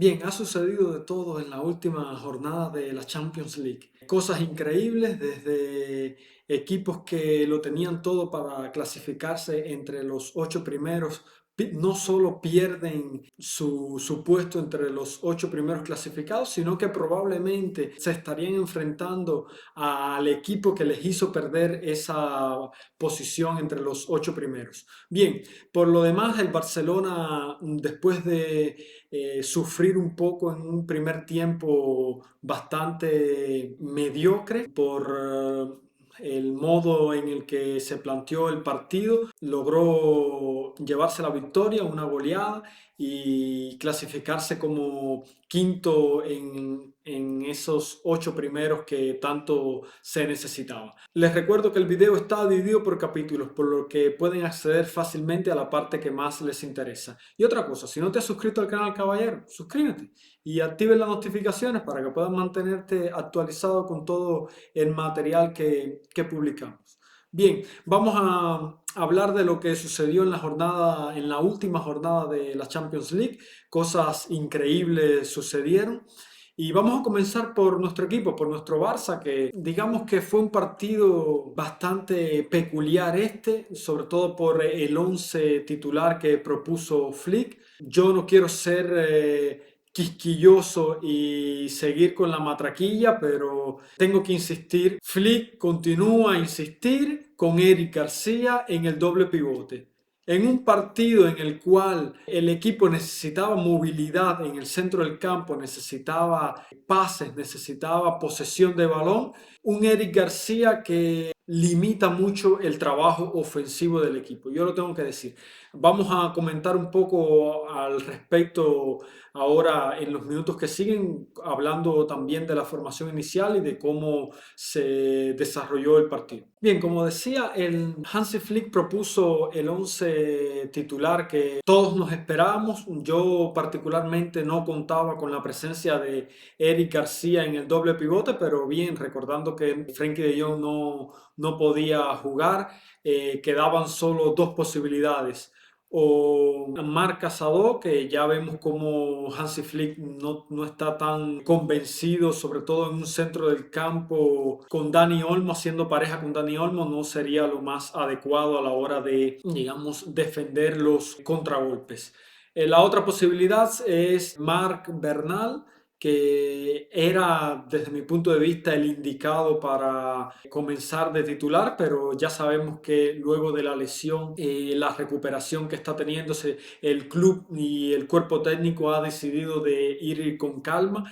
Bien, ha sucedido de todo en la última jornada de la Champions League. Cosas increíbles, desde equipos que lo tenían todo para clasificarse entre los ocho primeros, no solo pierden su puesto entre los ocho primeros clasificados, sino que probablemente se estarían enfrentando al equipo que les hizo perder esa posición entre los ocho primeros. Bien, por lo demás, el Barcelona, después de sufrir un poco en un primer tiempo bastante mediocre por el modo en el que se planteó el partido, logró llevarse la victoria, una goleada y clasificarse como quinto en esos ocho primeros que tanto se necesitaba. Les recuerdo que el video está dividido por capítulos, por lo que pueden acceder fácilmente a la parte que más les interesa. Y otra cosa, si no te has suscrito al canal Caballero, suscríbete y active las notificaciones para que puedas mantenerte actualizado con todo el material que publicamos. Bien, vamos a hablar de lo que sucedió en la jornada, en la última jornada de la Champions League. Cosas increíbles sucedieron. Y vamos a comenzar por nuestro equipo, por nuestro Barça, que digamos que fue un partido bastante peculiar sobre todo por el 11 titular que propuso Flick. Yo no quiero ser quisquilloso y seguir con la matraquilla, pero tengo que insistir. Flick continúa a insistir con Eric García en el doble pivote. En un partido en el cual el equipo necesitaba movilidad en el centro del campo, necesitaba pases, necesitaba posesión de balón, un Eric García que limita mucho el trabajo ofensivo del equipo. Yo lo tengo que decir. Vamos a comentar un poco al respecto ahora en los minutos que siguen, hablando también de la formación inicial y de cómo se desarrolló el partido. Bien, como decía, el Hansi Flick propuso el 11 titular que todos nos esperábamos. Yo particularmente no contaba con la presencia de Eric García en el doble pivote, pero bien, recordando que Frenkie de Jong no podía jugar, quedaban solo dos posibilidades o Marc Casado, que ya vemos como Hansi Flick no está tan convencido, sobre todo en un centro del campo con Dani Olmo, haciendo pareja con Dani Olmo, no sería lo más adecuado a la hora de, digamos, defender los contragolpes. La otra posibilidad es Marc Bernal, que era desde mi punto de vista el indicado para comenzar de titular, pero ya sabemos que luego de la lesión, la recuperación que está teniéndose, el club y el cuerpo técnico ha decidido de ir con calma.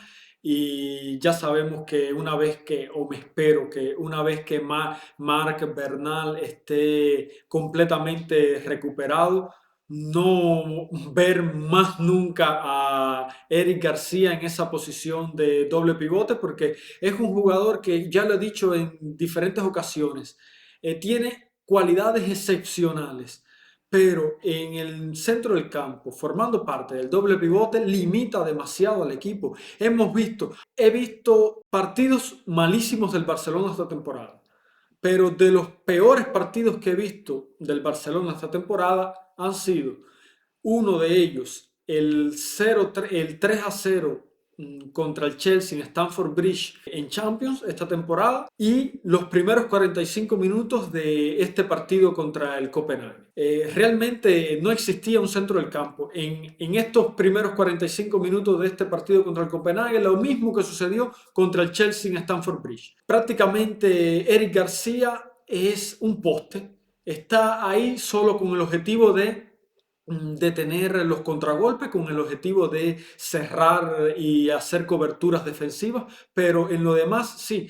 Y ya sabemos que una vez que, o me espero que una vez que Marc Bernal esté completamente recuperado, no ver más nunca a Eric García en esa posición de doble pivote, porque es un jugador que, ya lo he dicho en diferentes ocasiones, tiene cualidades excepcionales, pero en el centro del campo, formando parte del doble pivote, limita demasiado al equipo. He visto partidos malísimos del Barcelona esta temporada, pero de los peores partidos que he visto del Barcelona esta temporada han sido uno de ellos, el 3-0 contra el Chelsea en Stamford Bridge en Champions esta temporada, y los primeros 45 minutos de este partido contra el Copenhague. Realmente no existía un centro del campo. En estos primeros 45 minutos de este partido contra el Copenhague, lo mismo que sucedió contra el Chelsea en Stamford Bridge. Prácticamente Eric García es un poste. Está ahí solo con el objetivo de detener los contragolpes, con el objetivo de cerrar y hacer coberturas defensivas, pero en lo demás sí.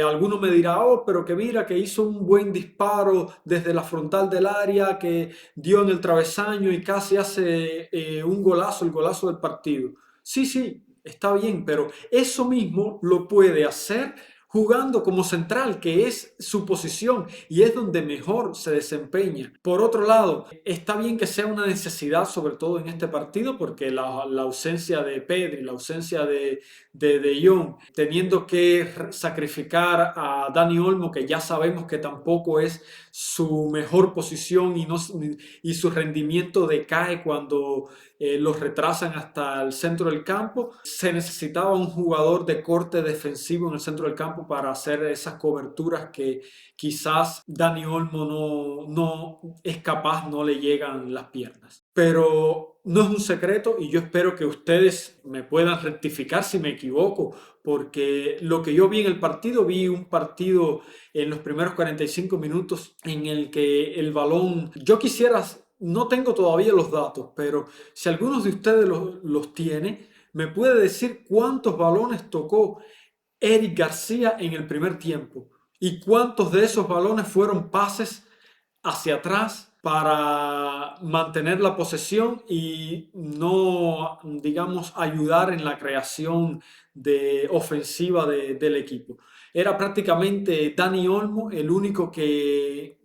Alguno me dirá, oh, pero que mira, que hizo un buen disparo desde la frontal del área, que dio en el travesaño y casi hace un golazo, el golazo del partido. Sí, sí, está bien, pero eso mismo lo puede hacer jugando como central, que es su posición y es donde mejor se desempeña. Por otro lado, está bien que sea una necesidad, sobre todo en este partido, porque la ausencia de Pedri, la ausencia de Jong, teniendo que sacrificar a Dani Olmo, que ya sabemos que tampoco es su mejor posición y su rendimiento decae cuando los retrasan hasta el centro del campo. Se necesitaba un jugador de corte defensivo en el centro del campo para hacer esas coberturas que quizás Dani Olmo no es capaz, no le llegan las piernas. Pero no es un secreto y yo espero que ustedes me puedan rectificar si me equivoco, porque lo que yo vi en el partido, vi un partido en los primeros 45 minutos en el que el balón, yo quisiera, no tengo todavía los datos, pero si algunos de ustedes los tiene, me puede decir cuántos balones tocó Eric García en el primer tiempo y cuántos de esos balones fueron pases hacia atrás para mantener la posesión y no, digamos, ayudar en la creación de ofensiva del equipo. Era prácticamente Dani Olmo el único que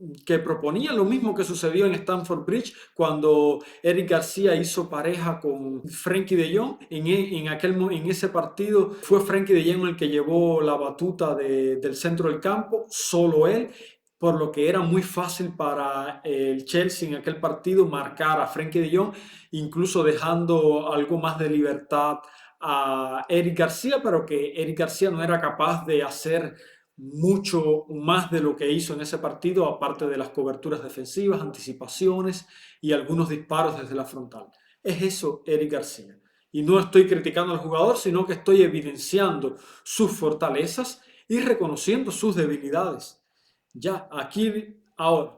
proponía lo mismo que sucedió en Stamford Bridge cuando Eric García hizo pareja con Frenkie de Jong. En ese partido fue Frenkie de Jong el que llevó la batuta del centro del campo, solo él, por lo que era muy fácil para el Chelsea en aquel partido marcar a Frenkie de Jong, incluso dejando algo más de libertad a Eric García, pero que Eric García no era capaz de hacer mucho más de lo que hizo en ese partido, aparte de las coberturas defensivas, anticipaciones y algunos disparos desde la frontal. Es eso Eric García. Y no estoy criticando al jugador, sino que estoy evidenciando sus fortalezas y reconociendo sus debilidades. Ya, ahora,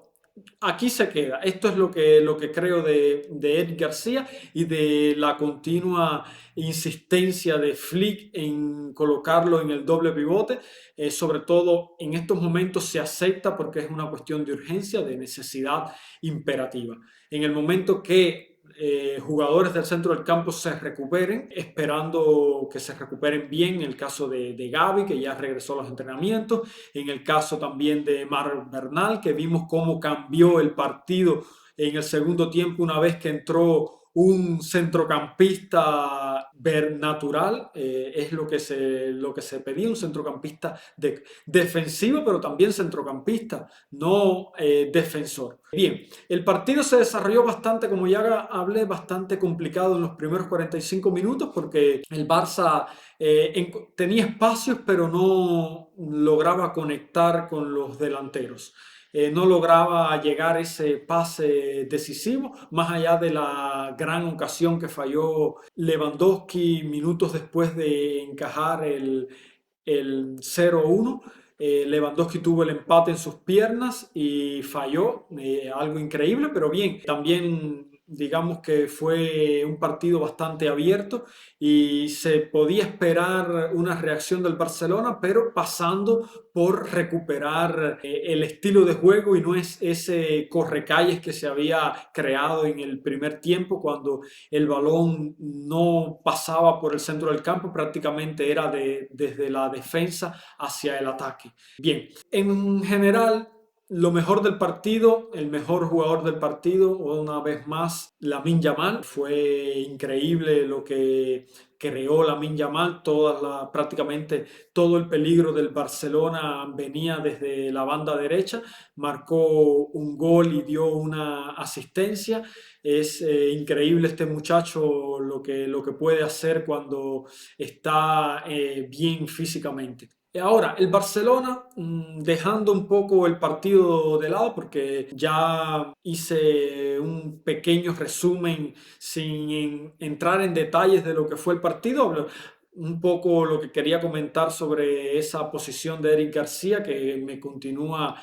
aquí se queda. Esto es lo que creo de Eric García y de la continua insistencia de Flick en colocarlo en el doble pivote. Sobre todo en estos momentos se acepta porque es una cuestión de urgencia, de necesidad imperativa. En el momento que jugadores del centro del campo se recuperen, esperando que se recuperen bien, en el caso de Gavi, que ya regresó a los entrenamientos, en el caso también de Marc Bernal, que vimos cómo cambió el partido en el segundo tiempo una vez que entró un centrocampista natural, es lo que se pedía, un centrocampista defensivo, pero también centrocampista, no defensor. Bien, el partido se desarrolló bastante, como ya hablé, bastante complicado en los primeros 45 minutos porque el Barça tenía espacios, pero no lograba conectar con los delanteros. No lograba llegar ese pase decisivo, más allá de la gran ocasión que falló Lewandowski minutos después de encajar el 0-1. Lewandowski tuvo el empate en sus piernas y falló, algo increíble, pero bien, también digamos que fue un partido bastante abierto y se podía esperar una reacción del Barcelona, pero pasando por recuperar el estilo de juego y no es ese correcalles que se había creado en el primer tiempo cuando el balón no pasaba por el centro del campo, prácticamente era desde la defensa hacia el ataque. Bien, en general, lo mejor del partido, el mejor jugador del partido, una vez más, Lamine Yamal. Fue increíble lo que creó Lamine Yamal. Prácticamente todo el peligro del Barcelona venía desde la banda derecha. Marcó un gol y dio una asistencia. Es increíble este muchacho lo que puede hacer cuando está bien físicamente. Ahora, el Barcelona, dejando un poco el partido de lado, porque ya hice un pequeño resumen sin entrar en detalles de lo que fue el partido, un poco lo que quería comentar sobre esa posición de Eric García que me continúa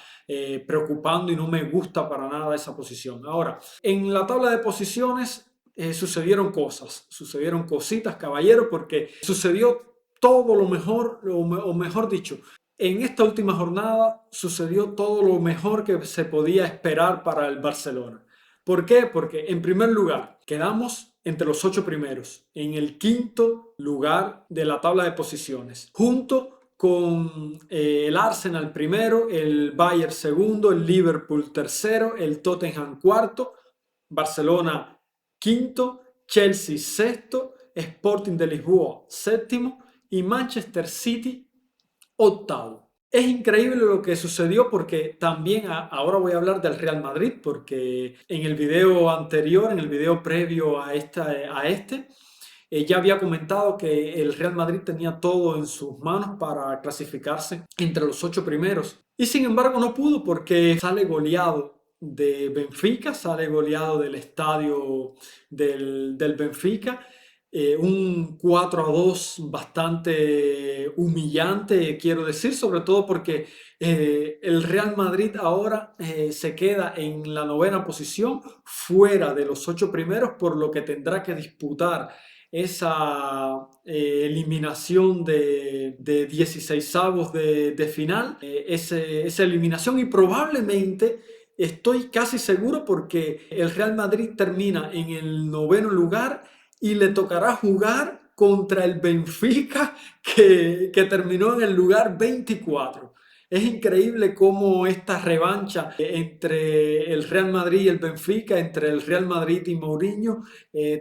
preocupando y no me gusta para nada esa posición. Ahora, en la tabla de posiciones sucedieron cosas, sucedieron cositas, caballero, porque sucedió todo lo mejor, o mejor dicho, en esta última jornada sucedió todo lo mejor que se podía esperar para el Barcelona. ¿Por qué? Porque en primer lugar quedamos entre los 8 primeros, en el quinto lugar de la tabla de posiciones, junto con el Arsenal primero, el Bayern segundo, el Liverpool tercero, el Tottenham cuarto, Barcelona quinto, Chelsea sexto, Sporting de Lisboa séptimo y Manchester City octavo. Es increíble lo que sucedió porque también ahora voy a hablar del Real Madrid porque en el video anterior, en el video previo a este, ya había comentado que el Real Madrid tenía todo en sus manos para clasificarse entre los 8 primeros. Y sin embargo no pudo porque sale goleado de Benfica, sale goleado del estadio del Benfica. Un 4-2 bastante humillante, quiero decir, sobre todo porque el Real Madrid ahora se queda en la 9ª posición, fuera de los 8 primeros, por lo que tendrá que disputar esa eliminación de 16avos de final, esa eliminación, y probablemente estoy casi seguro porque el Real Madrid termina en el 9º lugar y le tocará jugar contra el Benfica que terminó en el lugar 24. Es increíble cómo esta revancha entre el Real Madrid y el Benfica, entre el Real Madrid y Mourinho,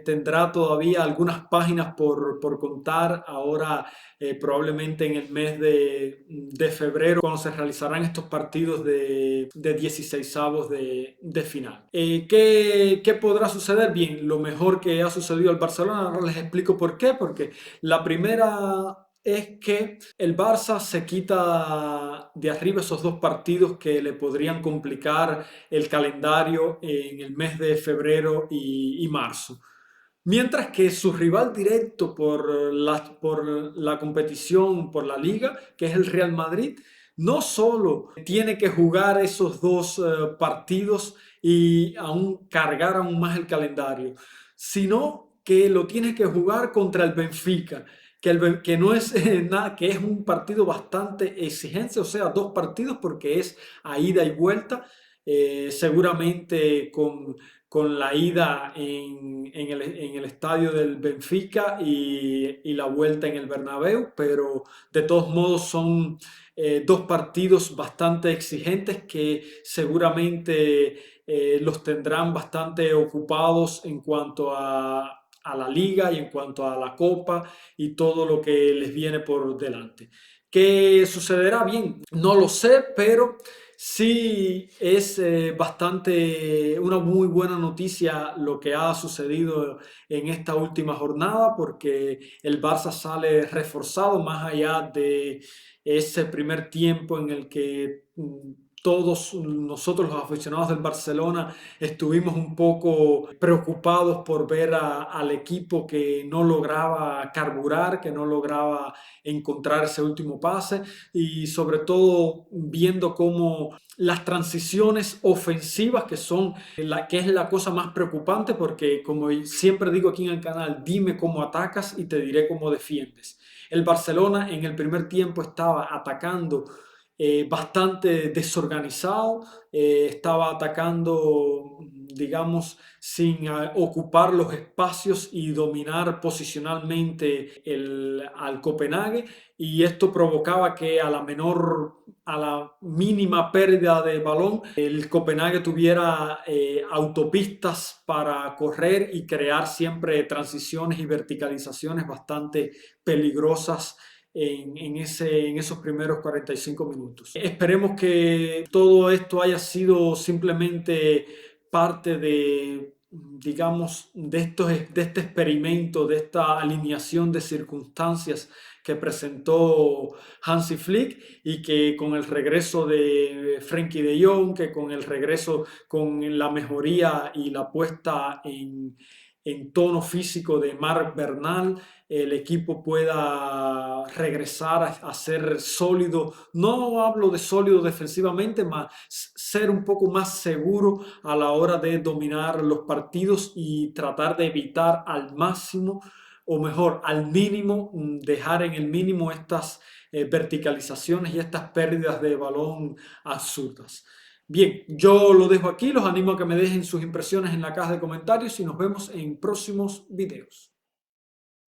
tendrá todavía algunas páginas por contar ahora, probablemente en el mes de febrero, cuando se realizarán estos partidos de 16avos de final. ¿Qué podrá suceder? Bien, lo mejor que ha sucedido al Barcelona, ahora les explico por qué, porque la primera es que el Barça se quita de arriba esos 2 partidos que le podrían complicar el calendario en el mes de febrero y marzo. Mientras que su rival directo por la competición, por la liga, que es el Real Madrid, no solo tiene que jugar esos 2 partidos y aún cargar aún más el calendario, sino que lo tiene que jugar contra el Benfica, que no es nada, que es un partido bastante exigente, o sea, 2 partidos porque es a ida y vuelta, seguramente con la ida en el estadio del Benfica y la vuelta en el Bernabéu, pero de todos modos son 2 partidos bastante exigentes que seguramente los tendrán bastante ocupados en cuanto a la liga y en cuanto a la copa y todo lo que les viene por delante. ¿Qué sucederá? Bien, no lo sé, pero sí es bastante una muy buena noticia lo que ha sucedido en esta última jornada, porque el Barça sale reforzado más allá de ese primer tiempo en el que todos nosotros los aficionados del Barcelona estuvimos un poco preocupados por ver al equipo que no lograba carburar, que no lograba encontrar ese último pase, y sobre todo viendo cómo las transiciones ofensivas, que es la cosa más preocupante, porque como siempre digo aquí en el canal, dime cómo atacas y te diré cómo defiendes. El Barcelona en el primer tiempo estaba atacando bastante desorganizado, estaba atacando, digamos, sin ocupar los espacios y dominar posicionalmente al Copenhague, y esto provocaba que a la mínima pérdida de balón, el Copenhague tuviera autopistas para correr y crear siempre transiciones y verticalizaciones bastante peligrosas en esos primeros 45 minutos. Esperemos que todo esto haya sido simplemente parte de, digamos, de este experimento, de esta alineación de circunstancias que presentó Hansi Flick, y que con el regreso de Frenkie de Jong, que con el regreso, con la mejoría y la puesta en tono físico de Marc Bernal, el equipo pueda regresar a ser sólido. No hablo de sólido defensivamente, más ser un poco más seguro a la hora de dominar los partidos y tratar de evitar al máximo, o mejor, al mínimo, dejar en el mínimo estas verticalizaciones y estas pérdidas de balón absurdas. Bien, yo lo dejo aquí, los animo a que me dejen sus impresiones en la caja de comentarios y nos vemos en próximos videos.